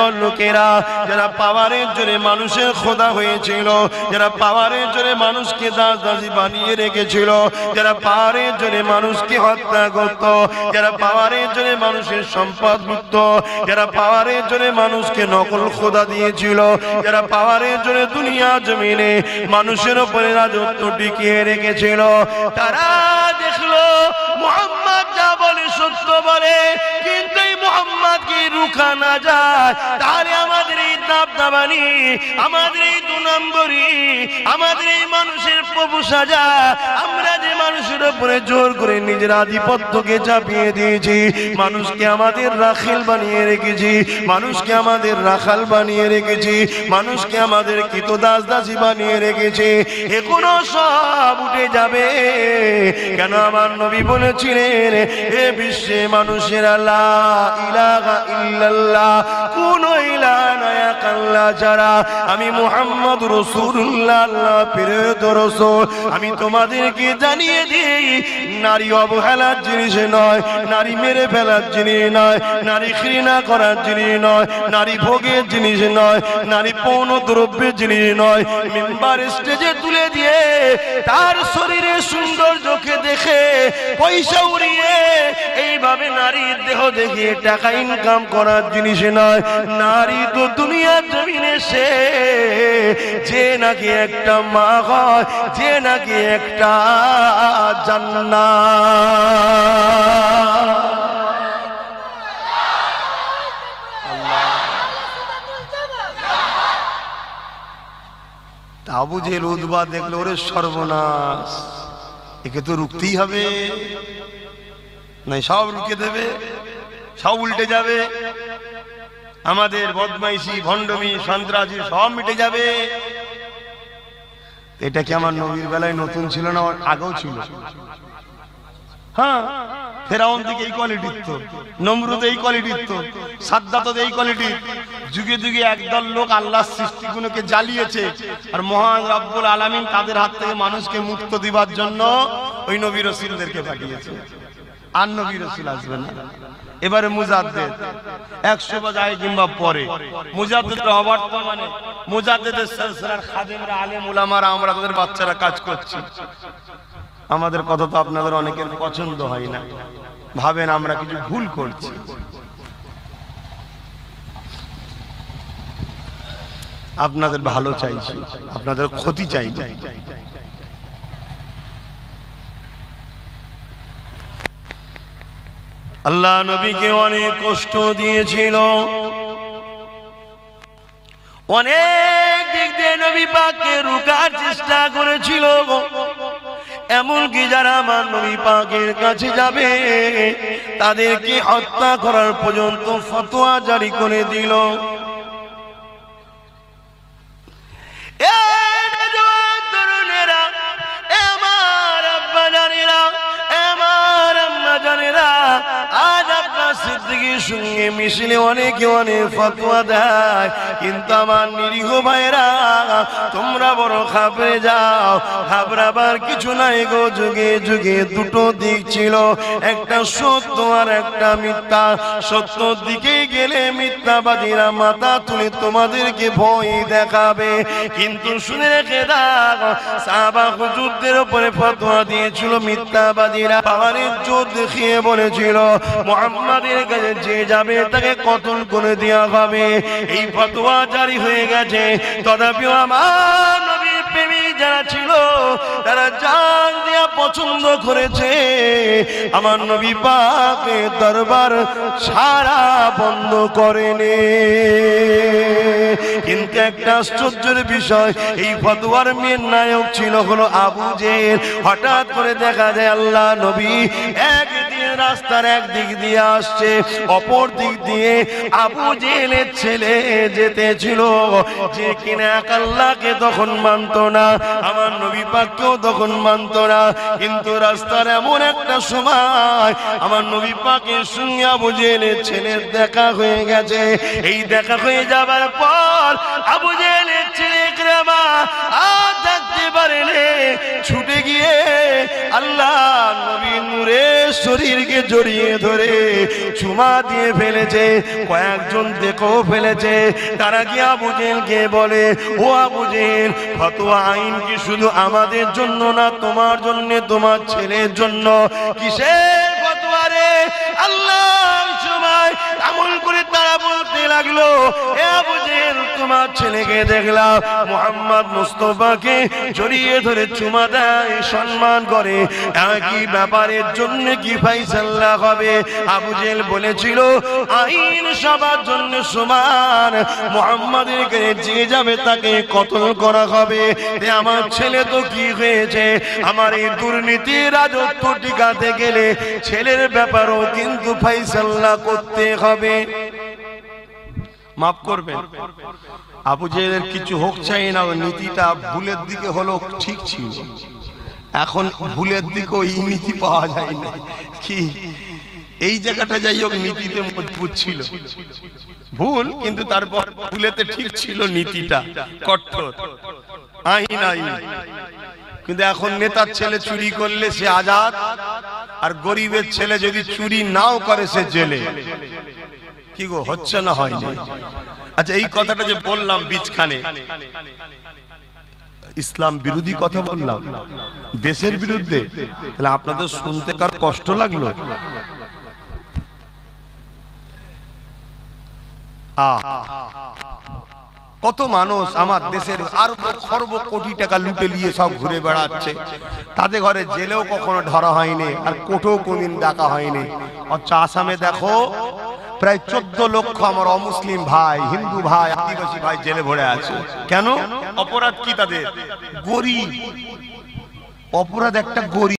একদল লোকেরা যারা পাওয়ারের জোরে মানুষের খোদা হয়েছিল, যারা পাওয়ারের জোরে মানুষকে দাস-দাসী বানিয়ে রেখেছিল, যারা পাওয়ারের জোরে মানুষকে হত্যা করত, যারা পাওয়ারের জোরে মানুষের সম্পদ লুটত, যারা পাওয়ারের জোরে মানুষকে নকল খোদা দিয়েছিল, যারা পাওয়ারের জোরে দুনিয়া জমিনে মানুষের উপরে রাজত্ব টিকিয়ে রেখেছিল, তারা দেখলো মুহাম্মদ যা বলে সত্য বলে, কিন্তু এই মুহাম্মদকে রুখা না যায়, তাহলে আমাদের এই দাবদাবানি, আমাদের এই 2 নম্বরি, আমাদের এই মানুষের প্রভু সাজা, আমরা যে মানুষের উপরে জোর করে নিজের আধিপত্যকে চাপিয়ে দিয়েছি, মানুষকে আমাদের রাখাল বানিয়ে রেখেছি, মানুষকে আমাদের রাখাল বানিয়ে রেখেছি, মানুষকে আমাদের কৃতদাস দাসী বানিয়ে রেখেছি, এগুলো সব উঠে যাবে। কেন আমার নবী বলেছিলেন, এ বিশ্বে মানুষের লা ইলাহা ইল্লাল্লাহ, কোন ইলাহ নাই আল্লাহ ছাড়া, আমি মুহাম্মদ রাসূলুল্লাহ আল্লাহর প্রেরিত রাসূল। আমি তোমাদেরকে জানিয়ে দিই, নারী অবহেলার জিনিস নয়, নারী মেরে ফেলার জিনিস নয়, নারী ঘৃণা করার জিনিস নয়, নারী ভোগের জিনিস নয়, নারী পৌন দ্রব্যের জিনিস নয়। মিম্বার স্টেজে তুলে দিয়ে তার শরীরে সৌন্দর্যকে দেখে পয়সা উড়িয়ে এইভাবে নারীর দেহ দেখিয়ে টাকা ইনকাম করার জিনিস নয়। নারী তো দুনিয়ার জমিনে সে যে নাকি একটা মা হয়, যে নাকি একটা জান্নাত। আবু জেহেল উতবা দেখলো, ওরে সর্বনাশ, একে তো রুখতেই হবে, নাই সব রুখে দেবে, সব উল্টে যাবে, আমাদের বদমাইশি ভণ্ডমি সন্ত্রাসী সব মিটে যাবে। এটা কি আমার নবীর বেলায় নতুন ছিল না, আগেও ছিল? হ্যাঁ, ফেরাউন থেকে এই কোয়ালিটির তো, নমরুদ এই কোয়ালিটির তো, সাদ্দাত এই কোয়ালিটির। যুগে যুগে একদল লোক আল্লাহর সৃষ্টিগুলোকে জ্বালিয়েছে, আর মহান রব্বুল আলামিন তাদের হাত থেকে মানুষকে মুক্ত দিবার জন্য ওই নবী রাসূলদেরকে পাঠিয়েছে। আর নবী রাসূল আসবে না। এবারে মুজাদ্দেদ 100 বছর আগে কিংবা পরে, মুজাদ্দেদরা অবর্তমানে মুজাদ্দেদের সিলসিলার খাদেমরা, আলেম উলামারা, আমরা তাদের বাচ্চারা কাজ করছি। আমাদের কথা তো আপনাদের অনেকের পছন্দ হয় না, ভাবেন আমরা কিছু ভুল করছি। আপনাদের ভালো চাইছি, আপনাদের ক্ষতি চাই না। আল্লাহ নবীকে অনেক কষ্ট দিয়েছিল, অনেক দিক দিয়ে নবী পাককে রুকার চেষ্টা করেছিল, এমনকি যারা আমার নবী পাকের কাছে যাবে তাদেরকে হত্যা করার পর্যন্ত ফতোয়া জারি করে দিল। সঙ্গে মিশলে অনেকে অনেক ফতোয়া দেয়, কিন্তু আমার নিরীহ ভাইরা তোমরা বড় ঘাবড়ে যাও। ঘাবড়াবার কিছু নাই গো, যুগে যুগে দুটো দিক ছিল, একটা সত্য আর একটা মিথ্যা। সত্যর দিকে গেলে মিথ্যাবাদীরা মাথা তুলে তোমাদেরকে ভয় দেখাবে, কিন্তু শুনে রেখে দাও, সাহাবা হুজুরদের উপরে ফতোয়া দিয়েছিল মিথ্যাবাদীরা। পাওয়ারের জোর দেখিয়ে বলেছিল মুহাম্মাদের কাছে যে যাবে তাকে কতল করে দেওয়া হবে। এই ফতোয়া জারি হয়ে গেছে, তথাপিও আমার নবীর প্রেমী যারা ছিল তারা জান দিয়া পছন্দ করেছে আমার নবী পাকের দরবার সারা বন্ধ করেনি। কিন্তু একটা আশ্চর্যের বিষয়, এই ফতোয়ার মেন নায়ক ছিল হলো আবু জেহেল। হঠাৎ করে দেখা যায় আল্লাহ নবী রাস্তার একদিক দিয়ে আসছে, অপর দিক দিয়ে আবু জেহেলের ছেলে যেতেছিল, যে কিনা আল্লাহকে তখন মানত না, আমার নবী পাককেও তখন মানত না। কিন্তু রাস্তার এমন একটা সময় আমার নবী পাকের সঙ্গে আবু জেহেলের ছেলের দেখা হয়ে গেছে। এই দেখা হয়ে যাবার পর আবু জেহেলের ছেলে ইকরামা আর থাকতে পারেনি, ছুটে গিয়ে আল্লাহ নবী নূরের শরীরকে জড়িয়ে ধরে চুমা দিয়ে ফেলেছে। কয়েকজন দেখেও ফেলেছে। তারা কি আবু জেহেলকে বলে, ও আবু জেহেল, ফতোয়া আইন কি শুধু আমাদের জন্য না, তোমার জন্য, তোমার ছেলের জন্য? কিসের ফতোয়া রে? আল্লাহ সময় আমল করে তারা বলতে লাগলো, হে আবু জেহেল, তোমার ছেলেকে দেখলাম মুহাম্মদ মুস্তাফাকে জড়িয়ে ধরে চুমা দেয়, সম্মান করে, একই ব্যাপারের জন্য কি ফাইসাল্লা হবে? আবু জেহেল বলেছিল আইন সবার জন্য সমান, মুহাম্মাদকে যে যাবে তাকে কতল করা হবে। আমার ছেলে তো কি হয়েছে? আমার এই দুর্নীতি রাজত্ব টিকাতে গেলে ছেলের ব্যাপারও কিন্তু ফাইসাল্লা করতে হবে। মাফ করবেন, আবু জেহেলের কিছু হোক চাই না, নীতিটা ভুলের দিকে হলো ঠিক ছিল। এখন ভুলের দিকে ওই নীতি পাওয়া যায় না। কি এই জায়গাটা যাই হোক নীতিতে মজবুত ছিল, ভুল কিন্তু তারপর ভুলেতে ঠিক ছিল, নীতিটা কঠোর, আইন আইন। কিন্তু এখন নেতার ছেলে চুরি করলে সে আজাদ, আর গরিবের ছেলে যদি চুরি নাও করে সে জেলে। কি গো, হচ্ছে না হয়নি? আচ্ছা, এই কথাটা যে বললাম বীজখানে, ইসলাম বিরোধী কথা বললাম, দেশের বিরুদ্ধে, তাহলে আপনাদের শুনতে কার কষ্ট লাগলো? কত মানুষ আমার দেশের আর খরব কোটি টাকা লুটে নিয়ে সব ঘুরে বেড়াচ্ছে, তাদের ঘরে জেলেও কখনো ধরা হয়নি, আর কোর্টেও কোনদিন ডাকা হয়নি। আচ্ছা, আসামে দেখো প্রায় 14 লক্ষ আমার অমুসলিম ভাই, হিন্দু ভাই, আদিবাসী ভাই জেলে ভরে আছে। কেন? অপরাধ কি তাদের? গরিব। অপরাধ একটা গরিব।